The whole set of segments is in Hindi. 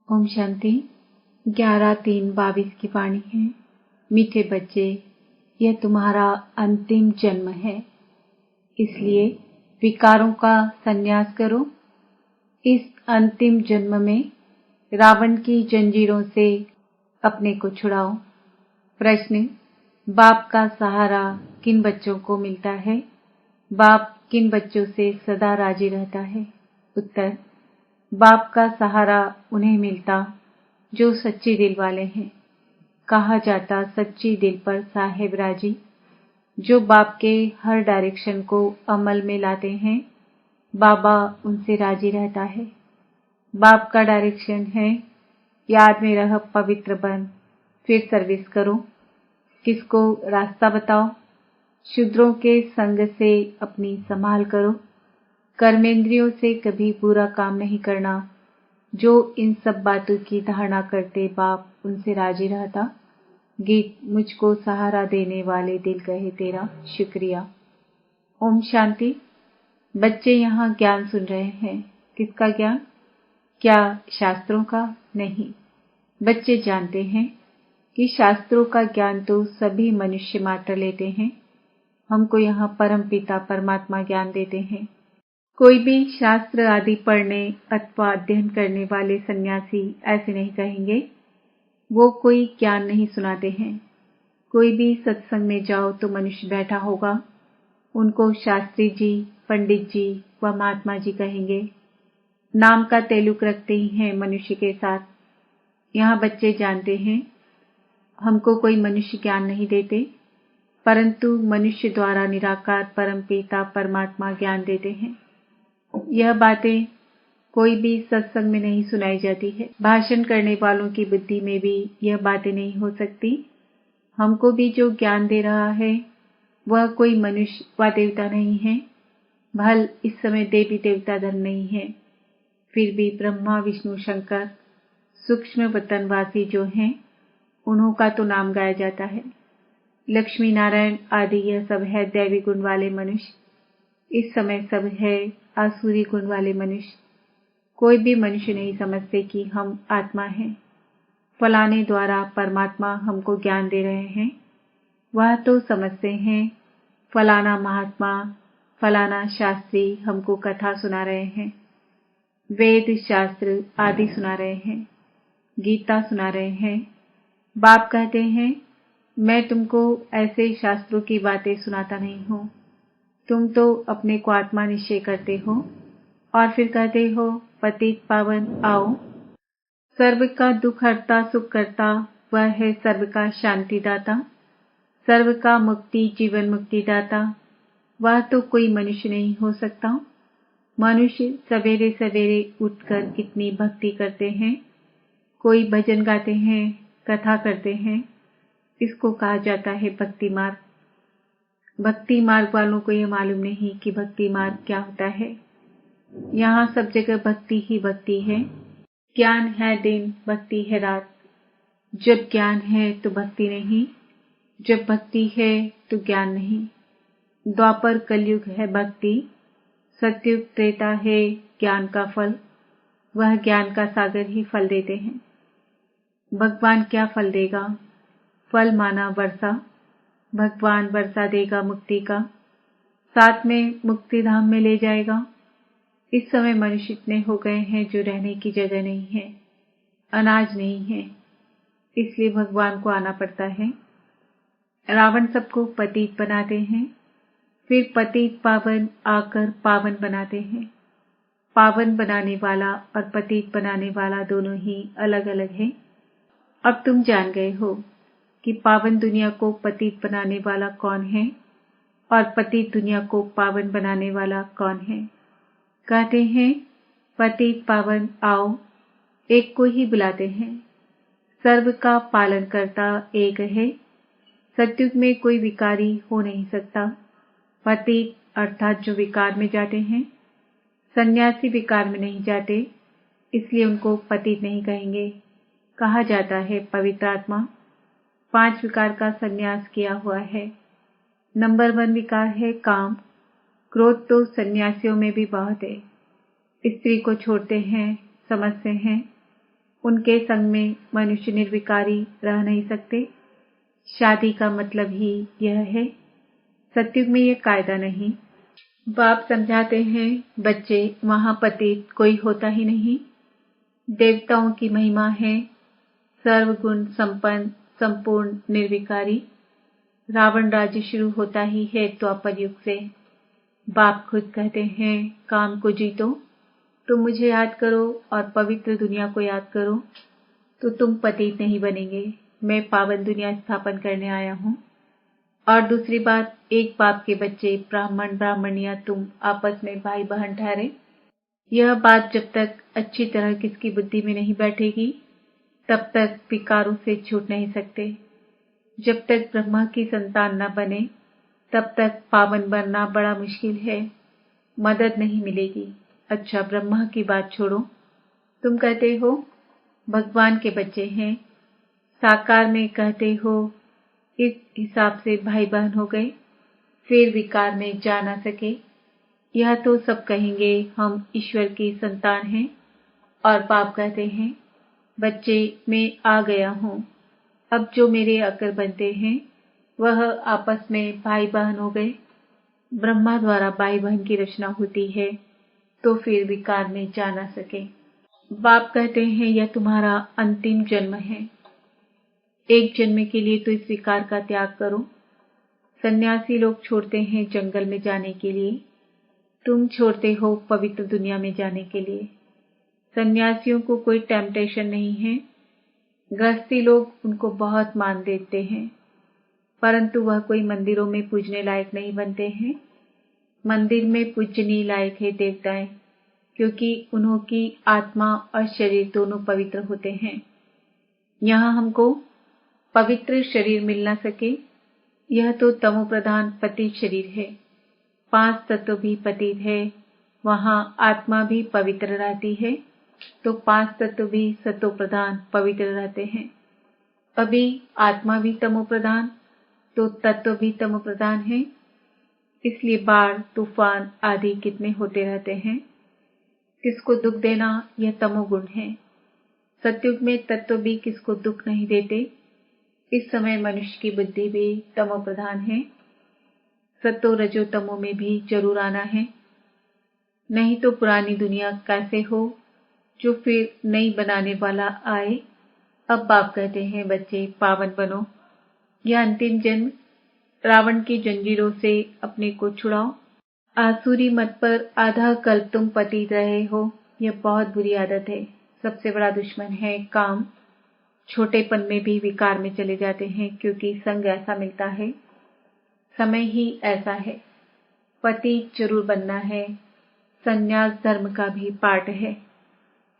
ओम शांति। 11/3/22 की वाणी है। मीठे बच्चे, यह तुम्हारा अंतिम जन्म है, इसलिए विकारों का संन्यास करो। इस अंतिम जन्म में रावण की जंजीरों से अपने को छुड़ाओ। प्रश्न: बाप का सहारा किन बच्चों को मिलता है? बाप किन बच्चों से सदा राजी रहता है? उत्तर: बाप का सहारा उन्हें मिलता जो सच्चे दिल वाले हैं। कहा जाता सच्ची दिल पर साहेब राजी। जो बाप के हर डायरेक्शन को अमल में लाते हैं, बाबा उनसे राजी रहता है। बाप का डायरेक्शन है, याद में रह पवित्र बन, फिर सर्विस करो। किसको रास्ता बताओ? शूद्रों के संग से अपनी संभाल करो। कर्मेंद्रियों से कभी बुरा काम नहीं करना। जो इन सब बातों की धारणा करते, बाप उनसे राजी रहता। गीत: मुझको सहारा देने वाले दिल कहे तेरा शुक्रिया। ओम शांति। बच्चे यहाँ ज्ञान सुन रहे हैं। किसका ज्ञान? क्या शास्त्रों का? नहीं। बच्चे जानते हैं कि शास्त्रों का ज्ञान तो सभी मनुष्य मात्र लेते हैं। हमको यहाँ परम पिता परमात्मा ज्ञान देते हैं। कोई भी शास्त्र आदि पढ़ने अथवा अध्ययन करने वाले सन्यासी ऐसे नहीं कहेंगे। वो कोई ज्ञान नहीं सुनाते हैं। कोई भी सत्संग में जाओ तो मनुष्य बैठा होगा, उनको शास्त्री जी, पंडित जी व महात्मा जी कहेंगे। नाम का ताल्लुक रखते ही हैं मनुष्य के साथ। यहाँ बच्चे जानते हैं, हमको कोई मनुष्य ज्ञान नहीं देते, परंतु मनुष्य द्वारा निराकार परम पिता परमात्मा ज्ञान देते हैं। यह बातें कोई भी सत्संग में नहीं सुनाई जाती है। भाषण करने वालों की बुद्धि में भी यह बातें नहीं हो सकती। हमको भी जो ज्ञान दे रहा है वह कोई मनुष्य व देवता नहीं है। भल इस समय देवी देवता धर्म नहीं है, फिर भी ब्रह्मा विष्णु शंकर सूक्ष्म वतनवासी जो हैं, उन्हों का तो नाम गाया जाता है। लक्ष्मी नारायण आदि यह सब है दैवी गुण वाले मनुष्य। इस समय सब है आसुरी गुण वाले मनुष्य। कोई भी मनुष्य नहीं समझते कि हम आत्मा हैं। फलाने द्वारा परमात्मा हमको ज्ञान दे रहे हैं, वह तो समझते हैं फलाना महात्मा, फलाना शास्त्री हमको कथा सुना रहे हैं, वेद शास्त्र आदि सुना रहे हैं, गीता सुना रहे हैं। बाप कहते हैं, मैं तुमको ऐसे शास्त्रों की बातें सुनाता नहीं हूँ। तुम तो अपने को आत्मा निश्चय करते हो और फिर कहते हो पतित पावन आओ। सर्व का दुख हरता सुख करता वह है सर्व का शांति दाता। सर्व का मुक्ति जीवन मुक्ति दाता वह तो कोई मनुष्य नहीं हो सकता। मनुष्य सवेरे सवेरे उठकर कितनी भक्ति करते हैं। कोई भजन गाते हैं, कथा करते हैं। इसको कहा जाता है भक्ति मार्ग। भक्ति मार्ग वालों को यह मालूम नहीं कि भक्ति मार्ग क्या होता है। यहाँ सब जगह भक्ति ही भक्ति है। ज्ञान है दिन, भक्ति है रात। जब ज्ञान है तो भक्ति नहीं, जब भक्ति है तो ज्ञान नहीं। द्वापर कलयुग है भक्ति, सतयुग त्रेता है ज्ञान का फल। वह ज्ञान का सागर ही फल देते हैं। भगवान क्या फल देगा? फल माना वर्षा। भगवान वर्षा देगा मुक्ति का, साथ में मुक्ति धाम में ले जाएगा। इस समय मनुष्य इतने हो गए हैं जो रहने की जगह नहीं है, अनाज नहीं है, इसलिए भगवान को आना पड़ता है। रावण सबको पतित बनाते हैं, फिर पतित पावन आकर पावन बनाते हैं। पावन बनाने वाला और पतित बनाने वाला दोनों ही अलग अलग है। अब तुम जान गए हो कि पावन दुनिया को पतित बनाने वाला कौन है और पतित दुनिया को पावन बनाने वाला कौन है। कहते हैं पतित पावन आओ, एक को ही बुलाते हैं। सर्व का पालन करता एक है। सतयुग में कोई विकारी हो नहीं सकता। पतित अर्थात जो विकार में जाते हैं। सन्यासी विकार में नहीं जाते, इसलिए उनको पतित नहीं कहेंगे। कहा जाता है पवित्र आत्मा। 5 विकार का संन्यास किया हुआ है। नंबर 1 विकार है काम। क्रोध तो सन्यासियों में भी बहुत है। स्त्री को छोड़ते हैं, समझते हैं, उनके संग में मनुष्य निर्विकारी रह नहीं सकते। शादी का मतलब ही यह है। सतयुग में यह कायदा नहीं। बाप समझाते हैं, बच्चे वहां पतित कोई होता ही नहीं। देवताओं की महिमा है सर्वगुण संपन्न, संपूर्ण निर्विकारी। रावण राज्य शुरू होता ही है द्वापर युग से। बाप खुद कहते हैं, काम को जीतो। तुम मुझे याद करो और पवित्र दुनिया को याद करो तो तुम पतित नहीं बनेंगे। मैं पावन दुनिया स्थापन करने आया हूँ। और दूसरी बात, एक बाप के बच्चे ब्राह्मण ब्राह्मणियां तुम आपस में भाई बहन ठहरे। यह बात जब तक अच्छी तरह किसकी बुद्धि में नहीं बैठेगी तब तक विकारों से छूट नहीं सकते। जब तक ब्रह्मा की संतान न बने तब तक पावन बनना बड़ा मुश्किल है। मदद नहीं मिलेगी। अच्छा, ब्रह्मा की बात छोड़ो। तुम कहते हो भगवान के बच्चे हैं, साकार में कहते हो इस हिसाब से भाई बहन हो गए, फिर विकार में जा ना सके। यह तो सब कहेंगे हम ईश्वर की संतान हैं। और बाप कहते हैं, बच्चे मैं आ गया हूँ। अब जो मेरे आकर बनते हैं वह आपस में भाई बहन हो गए। ब्रह्मा द्वारा भाई बहन की रचना होती है तो फिर विकार में जा ना सके। बाप कहते हैं, यह तुम्हारा अंतिम जन्म है। एक जन्म के लिए तो इस विकार का त्याग करो। सन्यासी लोग छोड़ते हैं जंगल में जाने के लिए, तुम छोड़ते हो पवित्र दुनिया में जाने के लिए। सन्यासियों को कोई टेम्पटेशन नहीं है। गृहस्थी लोग उनको बहुत मान देते हैं, परंतु वह कोई मंदिरों में पूजने लायक नहीं बनते हैं। मंदिर में पूजनीय लायक है देवताएं, क्योंकि उन्हों की आत्मा और शरीर दोनों पवित्र होते हैं। यहाँ हमको पवित्र शरीर मिल न सके। यह तो तमो प्रधान पतित शरीर है। 5 तत्व भी पतित है। वहाँ आत्मा भी पवित्र रहती है तो 5 तत्व भी सतो प्रधान पवित्र रहते हैं। अभी आत्मा भी तमो प्रधान तो तत्व भी तमो प्रधान है। इसलिए बाढ़ तूफान आदि कितने होते रहते हैं। किसको दुख देना यह तमोगुण है। सतयुग में तत्व भी किसको दुख नहीं देते। इस समय मनुष्य की बुद्धि भी तमो प्रधान है। सतो रजो तमो में भी जरूर आना है, नहीं तो पुरानी दुनिया कैसे हो जो फिर नई बनाने वाला आए। अब बाप कहते हैं, बच्चे पावन बनो। यह अंतिम जन्म, रावण की जंजीरों से अपने को छुड़ाओ। आसुरी मत पर आधा कल्प तुम पतित रहे हो। यह बहुत बुरी आदत है। सबसे बड़ा दुश्मन है काम। छोटेपन में भी विकार में चले जाते हैं क्योंकि संग ऐसा मिलता है। समय ही ऐसा है। पति जरूर बनना है। संन्यास धर्म का भी पार्ट है।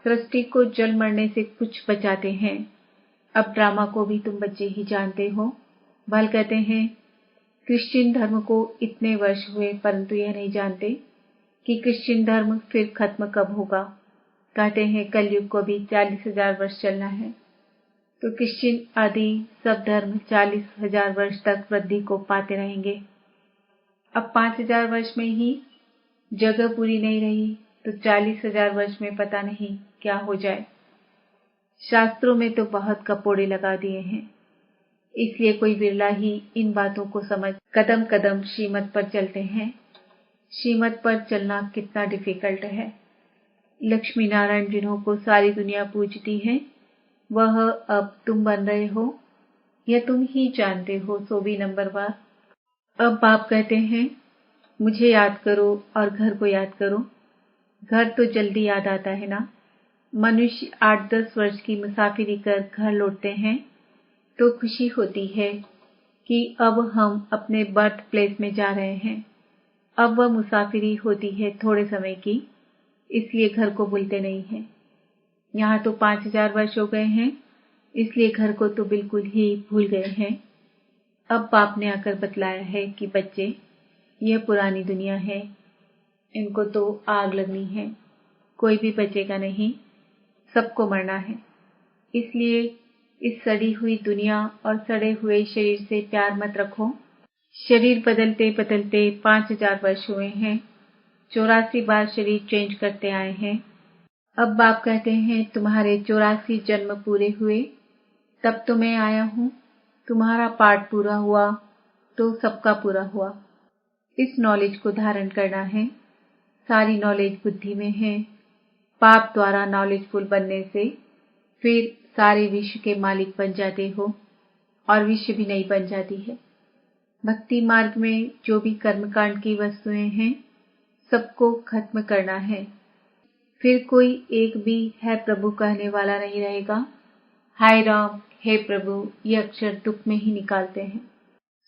सृष्टि को जल मरने से कुछ बचाते हैं। अब ड्रामा को भी तुम बच्चे ही जानते हो। भल कहते हैं, क्रिश्चियन धर्म को इतने वर्ष हुए परंतु यह नहीं जानते कि क्रिश्चियन धर्म फिर खत्म कब होगा। कहते हैं कलयुग को भी 40,000 वर्ष चलना है, तो क्रिश्चियन आदि सब धर्म 40,000 वर्ष तक वृद्धि को पाते रहेंगे। अब 5,000 वर्ष में ही जगह पूरी नहीं रही तो 40,000 वर्ष में पता नहीं क्या हो जाए। शास्त्रों में तो बहुत कपोड़े लगा दिए हैं, इसलिए कोई बिरला ही इन बातों को समझ कदम कदम श्रीमत पर चलते हैं। श्रीमत पर चलना कितना डिफिकल्ट है। लक्ष्मी नारायण जिन्हों को सारी दुनिया पूजती है वह अब तुम बन रहे हो। यह तुम ही जानते हो 100 नंबर बार। अब बाप कहते हैं, मुझे याद करो और घर को याद करो। घर तो जल्दी याद आता है ना। मनुष्य 8-10 वर्ष की मुसाफिरी कर घर लौटते हैं तो खुशी होती है कि अब हम अपने बर्थ प्लेस में जा रहे हैं। अब वह मुसाफिरी होती है थोड़े समय की, इसलिए घर को भूलते नहीं हैं। यहाँ तो 5,000 वर्ष हो गए हैं, इसलिए घर को तो बिल्कुल ही भूल गए हैं। अब बाप ने आकर बतलाया है कि बच्चे, यह पुरानी दुनिया है, इनको तो आग लगनी है। कोई भी बचेगा नहीं, सबको मरना है। इसलिए इस सड़ी हुई दुनिया और सड़े हुए शरीर से प्यार मत रखो। शरीर बदलते बदलते 5,000 वर्ष हुए हैं। 84 बार शरीर चेंज करते आए हैं। अब बाप कहते हैं तुम्हारे 84 जन्म पूरे हुए, तब तो मैं आया हूँ। तुम्हारा पाठ पूरा हुआ तो सबका पूरा हुआ। इस नॉलेज को धारण करना है। सारी नॉलेज बुद्धि में है। पाप द्वारा नॉलेजफुल बनने से फिर सारे विश्व के मालिक बन जाते हो और विश्व भी नहीं बन जाती है। भक्ति मार्ग में जो भी कर्मकांड की वस्तुएं हैं सबको खत्म करना है। फिर कोई एक भी है प्रभु कहने वाला नहीं रहेगा। हाय राम, हे प्रभु, ये अक्षर दुख में ही निकालते हैं।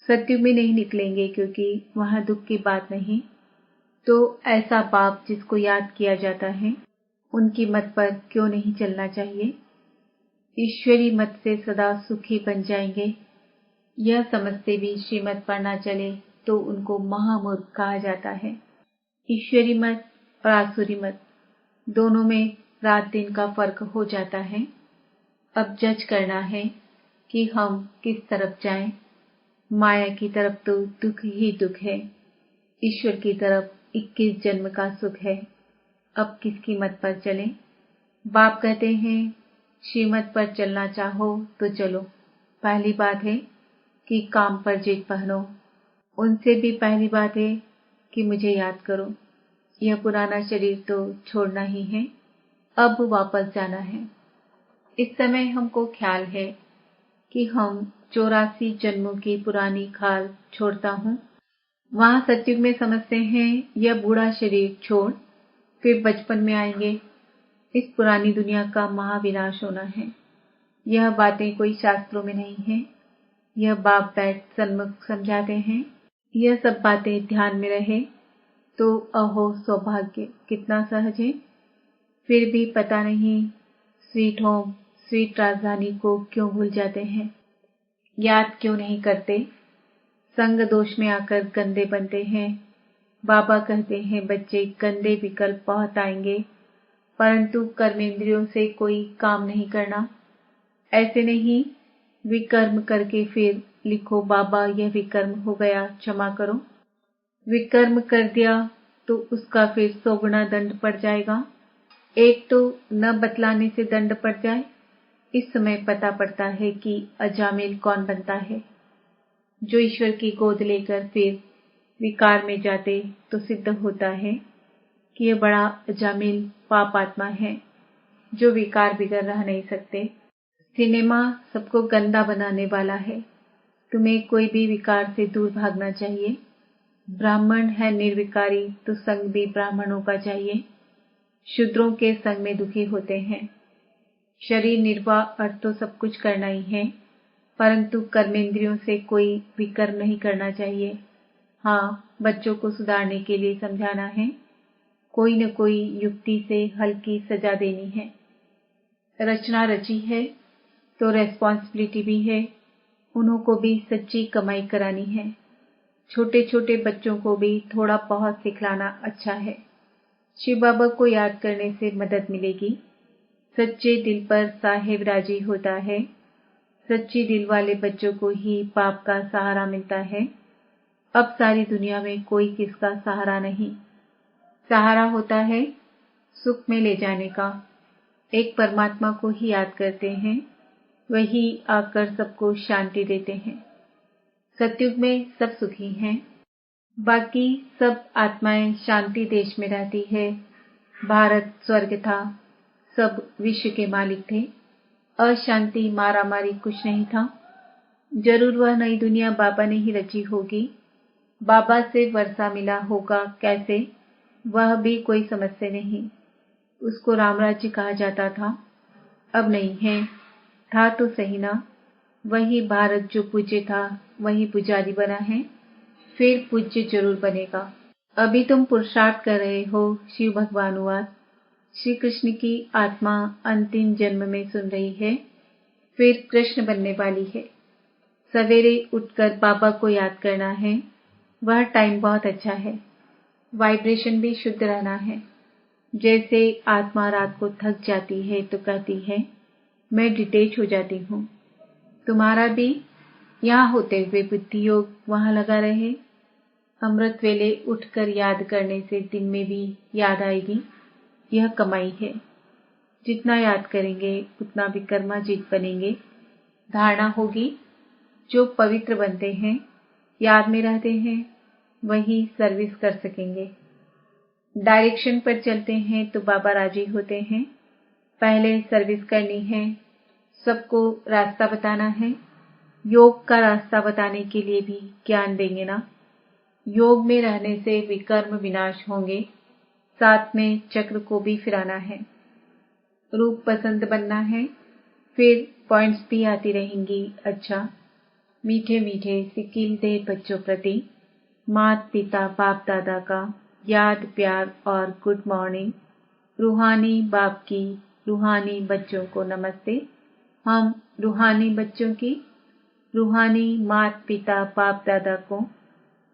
सत्युग में नहीं निकलेंगे क्योंकि वहां दुख की बात नहीं। तो ऐसा बाप जिसको याद किया जाता है उनकी मत पर क्यों नहीं चलना चाहिए। ईश्वरी मत से सदा सुखी बन जाएंगे। यह समझते भी श्रीमत पर न चले तो उनको महामूर्ख कहा जाता है। ईश्वरी मत और आसुरी मत दोनों में रात दिन का फर्क हो जाता है। अब जज करना है कि हम किस तरफ जाएं। माया की तरफ तो दुख ही दुख है, ईश्वर की तरफ 21 जन्म का सुख है। अब किसकी मत पर चलें? बाप कहते हैं श्रीमत पर चलना चाहो तो चलो। पहली बात है कि काम पर जेब पहनो। उनसे भी पहली बात है कि मुझे याद करो। यह पुराना शरीर तो छोड़ना ही है, अब वापस जाना है। इस समय हमको ख्याल है कि हम 84 जन्मों की पुरानी खाल छोड़ता हूँ। वहां सत्युग में समझते हैं यह बूढ़ा शरीर छोड़ फिर बचपन में आएंगे। इस पुरानी दुनिया का महाविनाश होना है। यह बातें कोई शास्त्रों में नहीं है। यह बाप बैठ सन्मुख समझाते हैं। यह सब बातें ध्यान में रहे तो अहो सौभाग्य कितना सहज है। फिर भी पता नहीं स्वीट होम, स्वीट राजधानी को क्यों भूल जाते हैं, याद क्यों नहीं करते। संग दोष में आकर गंदे बनते हैं। बाबा कहते हैं बच्चे गंदे विकल्प बहुत आएंगे, परंतु कर्मेंद्रियों से कोई काम नहीं करना। ऐसे नहीं विकर्म करके फिर लिखो बाबा यह विकर्म हो गया, क्षमा करो। विकर्म कर दिया तो उसका फिर 100 गुना दंड पड़ जाएगा। एक तो न बतलाने से दंड पड़ जाए। इस समय पता पड़ता है कि अजामिल कौन बनता है। जो ईश्वर की गोद लेकर फिर विकार में जाते तो सिद्ध होता है कि यह बड़ा अजामिल पाप आत्मा है जो विकार बिगर रह नहीं सकते। सिनेमा सबको गंदा बनाने वाला है। तुम्हें कोई भी विकार से दूर भागना चाहिए। ब्राह्मण है निर्विकारी तो संग भी ब्राह्मणों का चाहिए। शूद्रों के संग में दुखी होते हैं। शरीर निर्वाह अर्थ तो सब कुछ करना ही है, परंतु कर्मेंद्रियों से कोई विकर्म नहीं करना चाहिए। हाँ, बच्चों को सुधारने के लिए समझाना है। कोई न कोई युक्ति से हल्की सजा देनी है। रचना रची है तो रेस्पॉन्सिबिलिटी भी है। उन्हों को भी सच्ची कमाई करानी है। छोटे छोटे बच्चों को भी थोड़ा बहुत सिखलाना अच्छा है। शिव बाबा को याद करने से मदद मिलेगी। सच्चे दिल पर साहेब राजी होता है। सच्ची दिल वाले बच्चों को ही पाप का सहारा मिलता है। अब सारी दुनिया में कोई किसका सहारा नहीं। सहारा होता है सुख में ले जाने का। एक परमात्मा को ही याद करते हैं, वही आकर सबको शांति देते हैं। सतयुग में सब सुखी हैं, बाकी सब आत्माएं शांति देश में रहती है। भारत स्वर्ग था, सब विश्व के मालिक थे। अशांति मारामारी कुछ नहीं था। जरूर वह नई दुनिया बाबा ने ही रची होगी। बाबा से वर्षा मिला होगा कैसे, वह भी कोई समझते नहीं। उसको रामराज्य कहा जाता था, अब नहीं है। था तो सही ना। वही भारत जो पूज्य था वही पुजारी बना है, फिर पूज्य जरूर बनेगा। अभी तुम पुरुषार्थ कर रहे हो। शिव भगवान वाद श्री कृष्ण की आत्मा अंतिम जन्म में सुन रही है, फिर कृष्ण बनने वाली है। सवेरे उठकर बाबा को याद करना है। वह टाइम बहुत अच्छा है। वाइब्रेशन भी शुद्ध रहना है। जैसे आत्मा रात को थक जाती है तो कहती है मैं डिटेच हो जाती हूँ। तुम्हारा भी यहाँ होते हुए बुद्धि योग वहां लगा रहे। अमृत वेले उठकर याद करने से दिन में भी याद आएगी। यह कमाई है। जितना याद करेंगे उतना विकर्माजीत बनेंगे। धारणा होगी, जो पवित्र बनते हैं, याद में रहते हैं, वही सर्विस कर सकेंगे। डायरेक्शन पर चलते हैं तो बाबा राजी होते हैं। पहले सर्विस करनी है, सबको रास्ता बताना है। योग का रास्ता बताने के लिए भी ज्ञान देंगे ना। योग में रहने से विकर्म विनाश होंगे, साथ में चक्र को भी फिराना है। रूप पसंद बनना है, फिर पॉइंट्स भी आती रहेंगी। अच्छा, मीठे मीठे सिकीलते बच्चों प्रति माता पिता बाप दादा का याद प्यार और गुड मॉर्निंग। रूहानी बाप की रूहानी बच्चों को नमस्ते। हम रूहानी बच्चों की रूहानी माता पिता बाप दादा को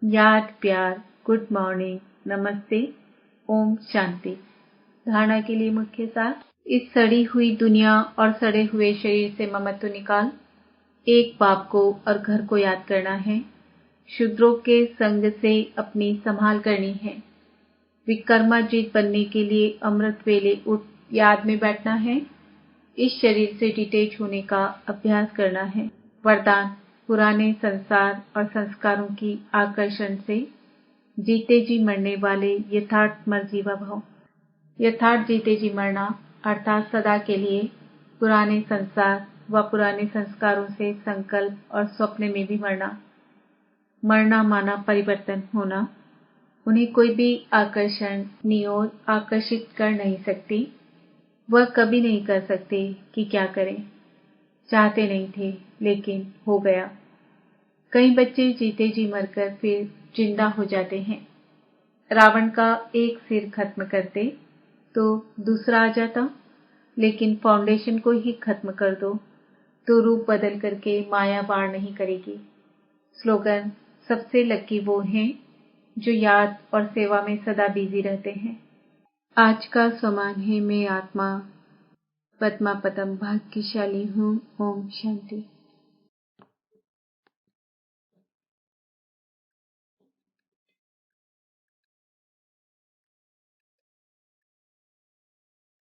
याद प्यार गुड मॉर्निंग नमस्ते। ओम शांति। धारणा के लिए मुख्य सार। इस सड़ी हुई दुनिया और सड़े हुए शरीर से ममत्व निकाल। एक बाप को और घर को याद करना है। शूद्रों के संग से अपनी संभाल करनी है। विकर्माजीत बनने के लिए अमृत वेले उठ याद में बैठना है। इस शरीर से डिटेच होने का अभ्यास करना है। वरदान, पुराने संसार और संस्कारों की आकर्षण से जीते जी मरने वाले यथार्थ मरजीवा भव। यथार्थ जीते जी मरना अर्थात सदा के लिए पुराने संसार व पुराने संस्कारों से संकल्प और स्वप्न में भी मरना। मरना माना परिवर्तन होना। उन्हें कोई भी आकर्षण नियोर आकर्षित कर नहीं सकती। वह कभी नहीं कर सकते कि क्या करें। चाहते नहीं थे लेकिन हो गया। कई बच्चे जीते जी मरकर फिर जिंदा हो जाते हैं। रावण का एक सिर खत्म करते तो दूसरा आ जाता, लेकिन फाउंडेशन को ही खत्म कर दो तो रूप बदल करके माया वार नहीं करेगी। स्लोगन, सबसे लकी वो हैं जो याद और सेवा में सदा बिजी रहते हैं। आज का स्वमान है, मैं आत्मा पद्मा पदम भाग्यशाली हूँ। ओम शांति।